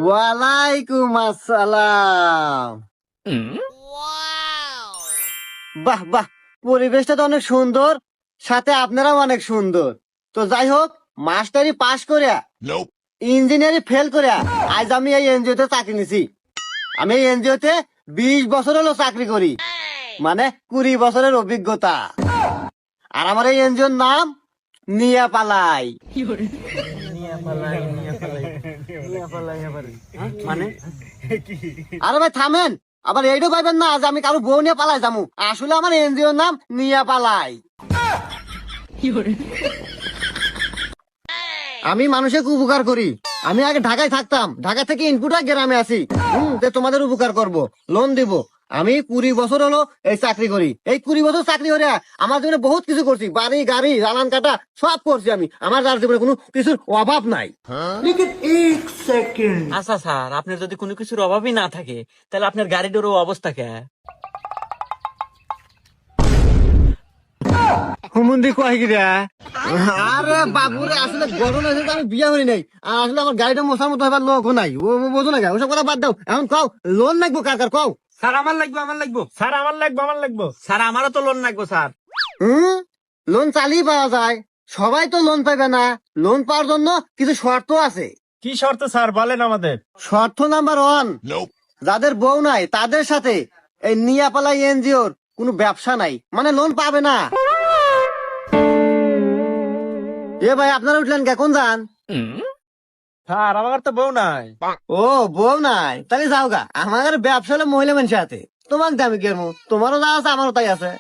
ওয়ালাইকুম আসসালাম। বাহ বাহ, পরিবেশটা তো অনেক সুন্দর, সাথে আপনারাও অনেক সুন্দর। তো যাই হোক, মাস্টারি পাশ করিয়া ইঞ্জিনিয়ারিং ফেল করিয়া আজ আমি এই এনজিও তে চাকরি নিছি। আমি এই এনজিও তে 20 বছর হলো চাকরি করি, মানে 20 বছরের অভিজ্ঞতা। আর আমার এই এনজিওর নাম নিয়াপালাই। মানে আরে ভাই থামেন, আবার এইটাও পাইবেন না যে আমি কারো বউ নিয়ে পালাই যাবো। আসলে আমার এনজিওর নাম নিয়াপালাই। আমি মানুষের উপকার করি। আমি আগে ঢাকায় থাকতাম, ঢাকা থেকে ইনপুটা গ্রামে আসি। তোমাদের উপকার করব, লোন দিব। আমি 20 বছর হলো এই চাকরি করি। এই 20 বছর চাকরি করে আমার জীবনে বহুত কিছু করছি, বাড়ি গাড়ি রানান কাটা সব করছি আমি। আমার যার জীবনে কোনো কিছুর অভাব নাই। আচ্ছা স্যার, আপনার যদি কোনো কিছুর অভাবই না থাকে, তাহলে আপনার গাড়িটারও অবস্থা কে? হুমুন্দি কয় কি রে? আরে বাবুরে, আসলে গরম আছে তো আমি বিয়ে করি নাই। আর আসলে আমার গাড়িটা মশার মতো হবার লোক নাই। বোঝো না, ওসব কথা বাদ দাও। এখন কও, লোন লাগবো কার কার কও? স্যার আমার লাগবে, আমার লাগবে, স্যার আমার লাগবে, আমার লাগবে। স্যার আমারও তো লোন লাগবে স্যার। লোন চালিয়ে পাওয়া যায়, সবাই তো লোন পাইবে না। লোন পাওয়ার জন্য কিছু শর্ত আছে। কি শর্ত স্যার বলেন আমাদের? শর্ত নাম্বার 1, যাদের বউ নাই তাদের সাথে এই নিয়াপালাই এনজিওর কোনো ব্যবসা নাই, মানে লোন পাবে না। এ ভাই, আপনারা উঠলেন কে, কোন যান? স্যার আমার তো বউ নাই। ও, বউ নাই, তাহলে যাও গা। আমার ব্যবসা হলো মহিলা মানুষের হাতে। তোমার দামি কেমন, তোমারও যা আছে আমারও তাই আছে।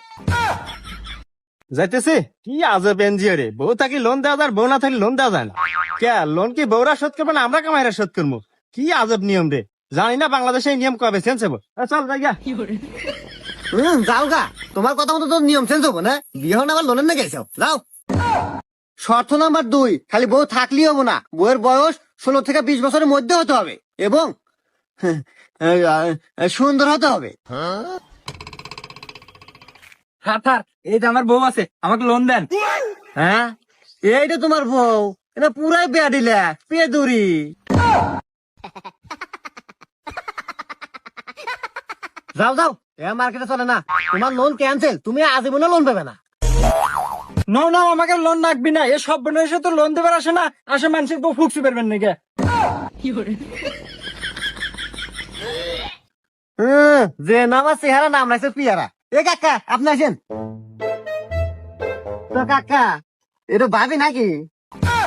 যাইতেছে কি আজব এনজিও রে, বউ থাকি লোন দেওয়া যায়, বউ না থাকি লোন দেওয়া যায় না। কে লোন কি বউরা শোধ করবে না আমরা কামাইরা শোধ করবো? কি আজব নিয়ম রে, জানি না বাংলাদেশে এই নিয়ম কবে চেঞ্জ হবো। চল যাই গা। যাও গা, তোমার কথা মতো তো নিয়ম চেঞ্জ হবো না। বিয়ে হন আবার লোনের না গেছো, যাও। শর্ত নাম্বার 2, খালি বউ থাকলেই হবো না, বউয়ের বয়স 16 থেকে 20 বছরের মধ্যে হতে হবে এবং সুন্দর হতে হবে। স্যার স্যার, এই যে আমার বউ আছে, আমাকে লোন দেন। হ্যাঁ, এইটা তোমার বউ? এটা পুরাই বেয়াদিলা পেদুরি। যাও যাও, এ মার্কেটে চলে না। তোমার লোন ক্যান্সেল, তুমি আজীবনে লোন পাবে না। নো নো, আমাকে লোন লাগবে না। এ সব বনেছে তো লোন দেবার আসে না, আসে মানুষের বউ ফুকসি পারবেন নাকি? যে নামা চেহারা নাম লাগছে পিয়ারা। এ কাকা, আপনি আসেন তো। কাকা, এটা ভাবি নাকি?